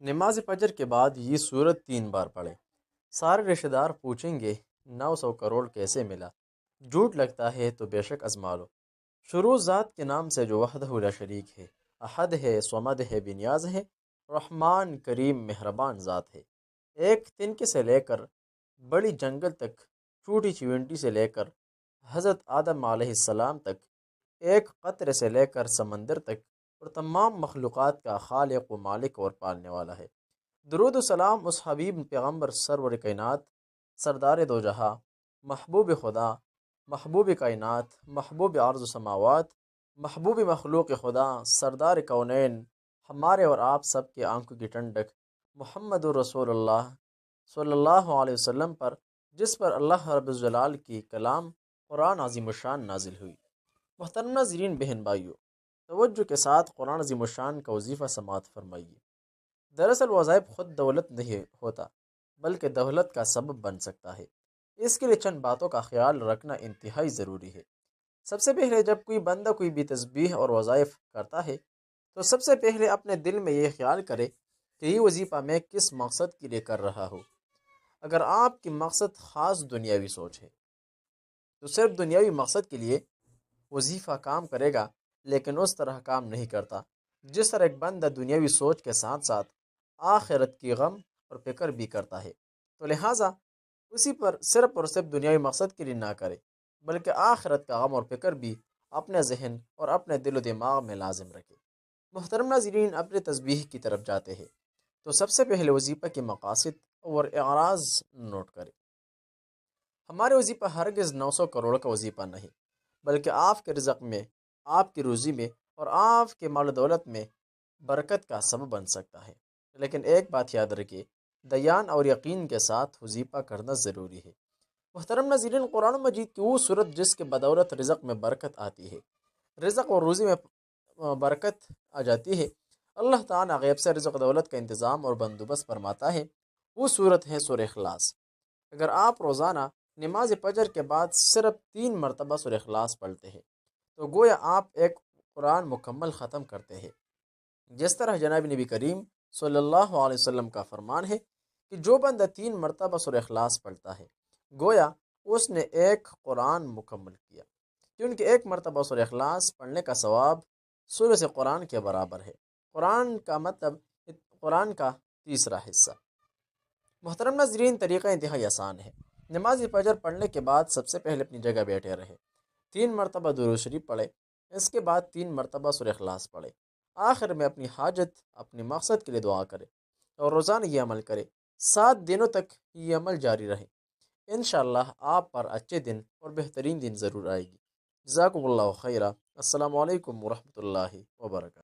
نماز فجر کے بعد یہ سورت 3 بار پڑھیں۔ سارے رشتہ دار پوچھیں گے 900 کروڑ کیسے ملا؟ جھوٹ لگتا ہے تو بے شک ازما لو۔ شروع ذات کے نام سے جو وحدہ لا شریک ہے، احد ہے، صمد ہے، بنیاز ہے، رحمان کریم مہربان ذات ہے۔ ایک تنکے سے لے کر بڑی جنگل تک، چھوٹی چیونٹی سے لے کر حضرت آدم علیہ السلام تک، ایک قطرے سے لے کر سمندر تک، اور تمام مخلوقات کا خالق و مالک اور پالنے والا ہے۔ درود و سلام اس حبیب پیغمبر سرور کائنات، سردار دو جہاں، محبوب خدا، محبوب کائنات، محبوب عرض و سماوات، محبوب مخلوق خدا، سردار کونین، ہمارے اور آپ سب کے آنکھوں کی ٹھنڈک، محمد رسول اللہ صلی اللہ علیہ وسلم پر، جس پر اللہ رب الجلال کی کلام قرآن عظیم الشان نازل ہوئی۔ محترم ناظرین، بہن بھائیوں، توجہ کے ساتھ قرآن عظیم الشان کا وظیفہ سماعت فرمائیے۔ دراصل وظائف خود دولت نہیں ہوتا، بلکہ دولت کا سبب بن سکتا ہے۔ اس کے لیے چند باتوں کا خیال رکھنا انتہائی ضروری ہے۔ سب سے پہلے جب کوئی بندہ کوئی بھی تسبیح اور وظائف کرتا ہے تو سب سے پہلے اپنے دل میں یہ خیال کرے کہ یہ وظیفہ میں کس مقصد کے لیے کر رہا ہوں۔ اگر آپ کی مقصد خاص دنیاوی سوچ ہے تو صرف دنیاوی مقصد کے لیے وظیفہ کام کرے گا، لیکن اس طرح کام نہیں کرتا جس طرح ایک بندہ دنیاوی سوچ کے ساتھ ساتھ آخرت کی غم اور فکر بھی کرتا ہے۔ تو لہٰذا اسی پر صرف اور صرف دنیاوی مقصد کے لیے نہ کرے، بلکہ آخرت کا غم اور فکر بھی اپنے ذہن اور اپنے دل و دماغ میں لازم رکھے۔ محترم ناظرین، اپنے تسبیح کی طرف جاتے ہیں تو سب سے پہلے وظیفہ کے مقاصد اور اعراض نوٹ کریں۔ ہمارے وظیفہ ہرگز 900 کروڑ کا وظیفہ نہیں، بلکہ آپ کے رزق میں، آپ کی روزی میں اور آپ کے مال و دولت میں برکت کا سبب بن سکتا ہے۔ لیکن ایک بات یاد رکھیے، دیان اور یقین کے ساتھ وظیفہ کرنا ضروری ہے۔ محترم ناظرین، قرآن مجید کی وہ صورت جس کے بدولت رزق میں برکت آتی ہے، رزق اور روزی میں برکت آ جاتی ہے، اللہ تعالیٰ غیب سے رزق و دولت کا انتظام اور بندوبست فرماتا ہے، وہ صورت ہے سورہ اخلاص۔ اگر آپ روزانہ نماز فجر کے بعد صرف 3 مرتبہ سورہ اخلاص پڑھتے ہیں تو گویا آپ ایک قرآن مکمل ختم کرتے ہیں۔ جس طرح جناب نبی کریم صلی اللہ علیہ وسلم کا فرمان ہے کہ جو بندہ 3 مرتبہ سورہ اخلاص پڑھتا ہے گویا اس نے ایک قرآن مکمل کیا، کیونکہ 1 مرتبہ سورہ اخلاص پڑھنے کا ثواب سورہ قرآن کے برابر ہے۔ قرآن کا مطلب قرآن کا تیسرا حصہ۔ محترم ناظرین، طریقہ انتہائی آسان ہے۔ نماز فجر پڑھنے کے بعد سب سے پہلے اپنی جگہ بیٹھے رہے، 3 مرتبہ درود شریف پڑھے، اس کے بعد 3 مرتبہ سورہ اخلاص پڑھے، آخر میں اپنی حاجت، اپنے مقصد کے لیے دعا کرے اور روزانہ یہ عمل کرے۔ 7 دنوں تک یہ عمل جاری رہے، انشاءاللہ آپ پر اچھے دن اور بہترین دن ضرور آئے گی۔ جزاکم اللہ خیرہ۔ السلام علیکم ورحمۃ اللہ وبرکاتہ۔